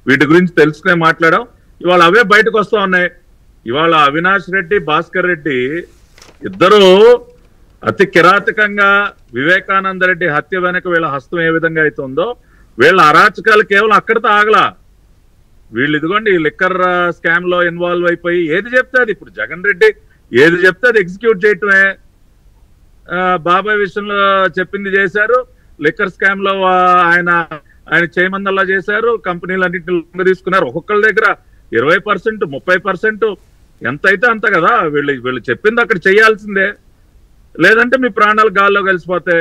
వీటి గురించి తెలుసుకునే మాట్లాడాం. ఇవాళ అవే బయటకు వస్తా ఉన్నాయి. ఇవాళ అవినాష్ రెడ్డి, భాస్కర్ రెడ్డి ఇద్దరు అతి కిరాతకంగా వివేకానంద రెడ్డి హత్య వెనక వీళ్ళ హస్తం ఏ విధంగా అవుతుందో, వీళ్ళ అరాచకాలు కేవలం అక్కడితో ఆగలా. వీళ్ళు ఇదిగోండి లిక్కర్ స్కామ్ లో ఇన్వాల్వ్ అయిపోయి ఏది చెప్తే అది, ఇప్పుడు జగన్ రెడ్డి ఏది చెప్తే అది ఎగ్జిక్యూట్ చేయటమే. బాబాయ్ విషయంలో చెప్పింది చేశారు, లిక్కర్ స్కామ్ లో ఆయన చేయమందల్లా చేశారు, కంపెనీలన్నింటినీ తీసుకున్నారు. ఒక్కొక్కరి దగ్గర 20%, 30% ఎంత అయితే అంత కదా. వీళ్ళు చెప్పింది అక్కడ చేయాల్సిందే, లేదంటే మీ ప్రాణాలు గాల్లో కలిసిపోతే.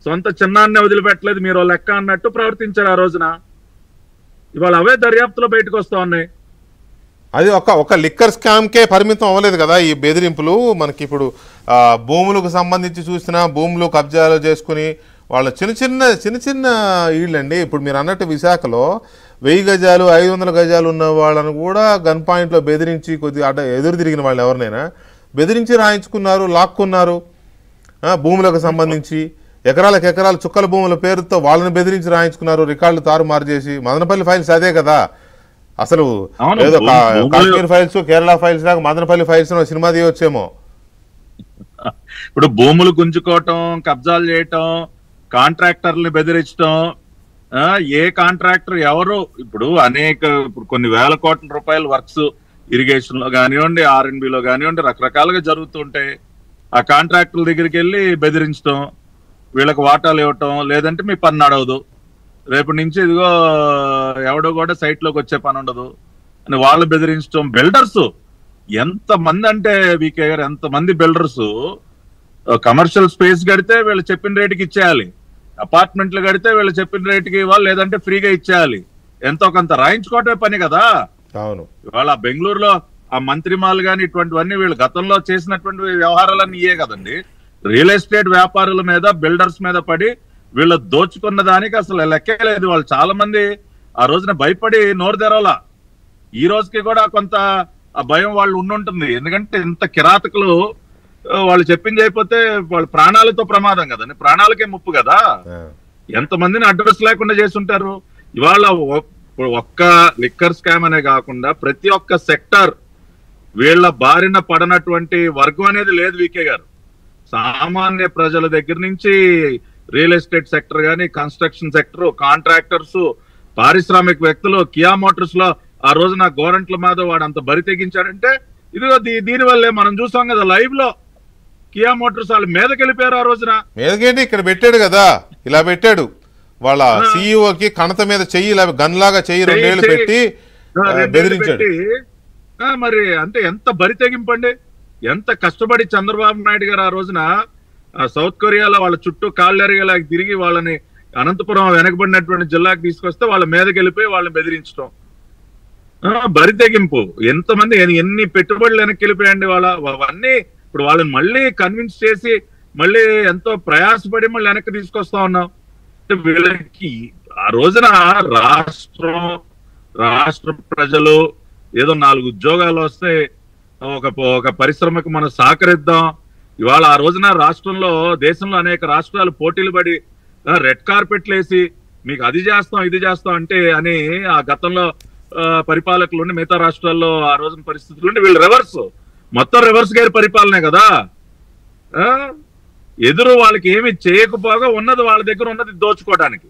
సొంత చిన్నాన్ని వదిలిపెట్టలేదు మీరు లెక్క అన్నట్టు ప్రవర్తించారు ఆ రోజున. ఇవాళ అవే దర్యాప్తులో బయటకు వస్తా ఉన్నాయి. అది ఒక లిక్కర్ స్కామ్కే పరిమితం అవ్వలేదు కదా ఈ బెదిరింపులు. మనకి ఇప్పుడు భూములకు సంబంధించి చూసినా భూములు కబ్జాలు చేసుకుని వాళ్ళ చిన్న చిన్న ఇళ్ళండి. ఇప్పుడు మీరు అన్నట్టు విశాఖలో 1000 గజాలు 500 గజాలు ఉన్న వాళ్ళను కూడా గన్ పాయింట్లో బెదిరించి కొద్దిగా ఎదురు తిరిగిన వాళ్ళు ఎవరినైనా బెదిరించి రాయించుకున్నారు, లాక్కున్నారు. భూములకు సంబంధించి ఎకరాలు చుక్కల భూముల పేరుతో వాళ్ళని బెదిరించి రాయించుకున్నారు, రికార్డులు తారుమారు చేసి. మదనపల్లి ఫైల్స్ అదే కదా అసలు. ఏదో కాశ్మీర్ ఫైల్స్, కేరళ ఫైల్స్ లాగా మదనపల్లి ఫైల్స్ సినిమా తీయవచ్చేమో. ఇప్పుడు భూములు గుంజుకోవటం, కబ్జాలు చేయటం, కాంట్రాక్టర్ని బెదిరించడం. ఏ కాంట్రాక్టర్ ఎవరు ఇప్పుడు ఇప్పుడు కొన్ని వేల కోట్ల రూపాయల వర్క్స్ ఇరిగేషన్ లో కానివ్వండి, R&Bలో కానివ్వండి రకరకాలుగా జరుగుతుంటాయి. ఆ కాంట్రాక్టర్ల దగ్గరికి వెళ్ళి బెదిరించడం, వీళ్ళకి వాటాలు ఇవ్వటం, లేదంటే మీ పని నడవదు, రేపటి నుంచి ఇదిగో ఎవడో కూడా సైట్ లోకి వచ్చే పని ఉండదు అని వాళ్ళు బెదిరించడం. బిల్డర్స్ ఎంతమంది అంటే వీకే గారు, ఎంతమంది బిల్డర్స్ కమర్షియల్ స్పేస్ కడితే వీళ్ళు చెప్పిన రేటుకి ఇచ్చేయాలి, అపార్ట్మెంట్లు కడితే వీళ్ళు చెప్పిన రేటుకి ఇవ్వాలి, లేదంటే ఫ్రీగా ఇచ్చేయాలి. ఎంతో కొంత రాయించుకోవటమే పని కదా. అవును, ఇవాళ బెంగళూరులో ఆ మంత్రి మాల్ గాని ఇటువంటివన్నీ వీళ్ళు గతంలో చేసినటువంటి వ్యవహారాలన్నీ ఇయే కదండి. రియల్ ఎస్టేట్ వ్యాపారుల మీద, బిల్డర్స్ మీద పడి వీళ్ళు దోచుకున్న దానికి అసలు లెక్కే లేదు. వాళ్ళు చాలా మంది ఆ రోజున భయపడి నోరు తెరవలా. ఈ రోజుకి కూడా కొంత ఆ భయం వాళ్ళు ఉండుంటుంది. ఎందుకంటే ఇంత కిరాతకులు వాళ్ళు చెప్పింది అయిపోతే వాళ్ళ ప్రాణాలతో ప్రమాదం కదండి, ప్రాణాలకే ముప్పు కదా. ఎంతమందిని అడ్రస్ లేకుండా చేస్తుంటారు. ఇవాళ ఒక్క లిక్కర్ స్కామ్ అనే కాకుండా ప్రతి ఒక్క సెక్టర్ వీళ్ళ బారిన పడనటువంటి వర్గం అనేది లేదు వీకే గారు. సామాన్య ప్రజల దగ్గర నుంచి రియల్ ఎస్టేట్ సెక్టర్ కానీ, కన్స్ట్రక్షన్ సెక్టర్, కాంట్రాక్టర్స్, పారిశ్రామిక వ్యక్తులు. కియా మోటార్స్ లో ఆ రోజున గోరంట్ల మాధవ్ వాడు అంత బరి తెగించాడంటే ఇదిగో దీనివల్లే మనం చూసాం కదా లైవ్ లో. కియా మోటార్స్ వాళ్ళు మీదకెళ్ళిపోయారు ఆ రోజున. మీదకేంటి ఇక్కడ పెట్టాడు కదా, ఇలా పెట్టాడు వాళ్ళ సిఇఓకి కణత మీద చెయ్యి గన్ లాగా చెయ్యి 2 ఏళ్ళు పెట్టి బెదిరించాడు. మరి అంటే ఎంత బరి తెగింపండి, ఎంత కష్టపడి చంద్రబాబు నాయుడు గారు ఆ రోజున సౌత్ కొరియాలో వాళ్ళ చుట్టూ కాళ్ళెరగేలా తిరిగి వాళ్ళని అనంతపురం వెనకబడినటువంటి జిల్లాకి తీసుకొస్తే వాళ్ళ మీదకి వెళ్ళిపోయి వాళ్ళని బెదిరించడం. బరి తెగింపు. ఎంతమంది ఎన్ని పెట్టుబడులు వెనక్కి వెళ్ళిపోయండి వాళ్ళ. అవన్నీ ఇప్పుడు వాళ్ళని మళ్ళీ కన్విన్స్ చేసి మళ్ళీ ఎంతో ప్రయాసపడి మళ్ళీ వెనక్కి తీసుకొస్తా ఉన్నాం. వీళ్ళకి ఆ రోజున రాష్ట్ర ప్రజలు ఏదో 4 ఉద్యోగాలు వస్తే ఒక పరిశ్రమకు మనం సహకరిద్దాం. ఇవాళ ఆ రోజున రాష్ట్రంలో, దేశంలో అనేక రాష్ట్రాలు పోటీలు పడి రెడ్ కార్పెట్లు వేసి మీకు అది చేస్తాం ఇది చేస్తాం అంటే అని ఆ గతంలో పరిపాలకులు ఉండి మిగతా రాష్ట్రాల్లో ఆ రోజున పరిస్థితులు ఉండి వీళ్ళు మొత్తం రివర్స్ గేర్ పరిపాలనే కదా. ఎదురు వాళ్ళకి ఏమి చేయకపోగా ఉన్నది వాళ్ళ దగ్గర ఉన్నది దోచుకోవడానికి.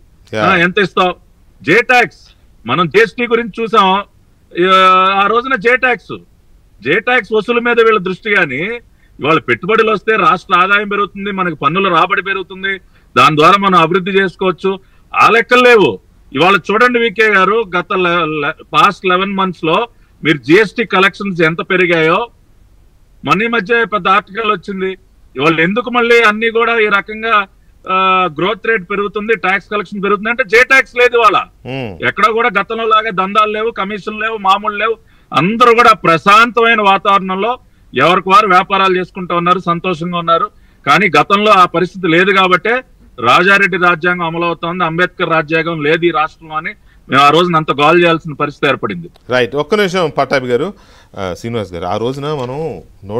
ఎంత ఇస్తావు? జే ట్యాక్స్, మనం జిఎస్టీ గురించి చూసాం. ఆ రోజున జే ట్యాక్స్ వసూలు మీద వీళ్ళ దృష్టి గాని, ఇవాళ పెట్టుబడులు వస్తే రాష్ట్ర ఆదాయం పెరుగుతుంది, మనకి పన్నుల రాబడి పెరుగుతుంది, దాని ద్వారా మనం అభివృద్ధి చేసుకోవచ్చు. ఆ లెక్కలు లేవు. ఇవాళ చూడండి వికే గారు, గత పాస్ట్ 11 months లో మీరు జిఎస్టీ కలెక్షన్స్ ఎంత పెరిగాయో. మొన్న మధ్య పెద్ద ఆర్టికల్ వచ్చింది. ఇవాళ ఎందుకు మళ్ళీ అన్ని కూడా ఈ రకంగా గ్రోత్ రేట్ పెరుగుతుంది, ట్యాక్స్ కలెక్షన్ పెరుగుతుంది అంటే జే ట్యాక్స్ లేదు ఇవాళ. ఎక్కడ కూడా గతంలో లాగా దందాలు లేవు, కమిషన్ లేవు, మామూలు లేవు. అందరూ కూడా ప్రశాంతమైన వాతావరణంలో ఎవరికి వారు వ్యాపారాలు చేసుకుంటూ ఉన్నారు, సంతోషంగా ఉన్నారు. కానీ గతంలో ఆ పరిస్థితి లేదు కాబట్టే రాజారెడ్డి రాజ్యాంగం అమలవుతోంది, అంబేద్కర్ రాజ్యాంగం లేదు ఈ రాష్ట్రంలో అని మేము ఆ రోజున అంత గోల్ చేయాల్సిన పరిస్థితి ఏర్పడింది. రైట్, ఒక్క నిమిషం పట్టాభి గారు, శ్రీనివాస్ గారు, ఆ రోజున మనం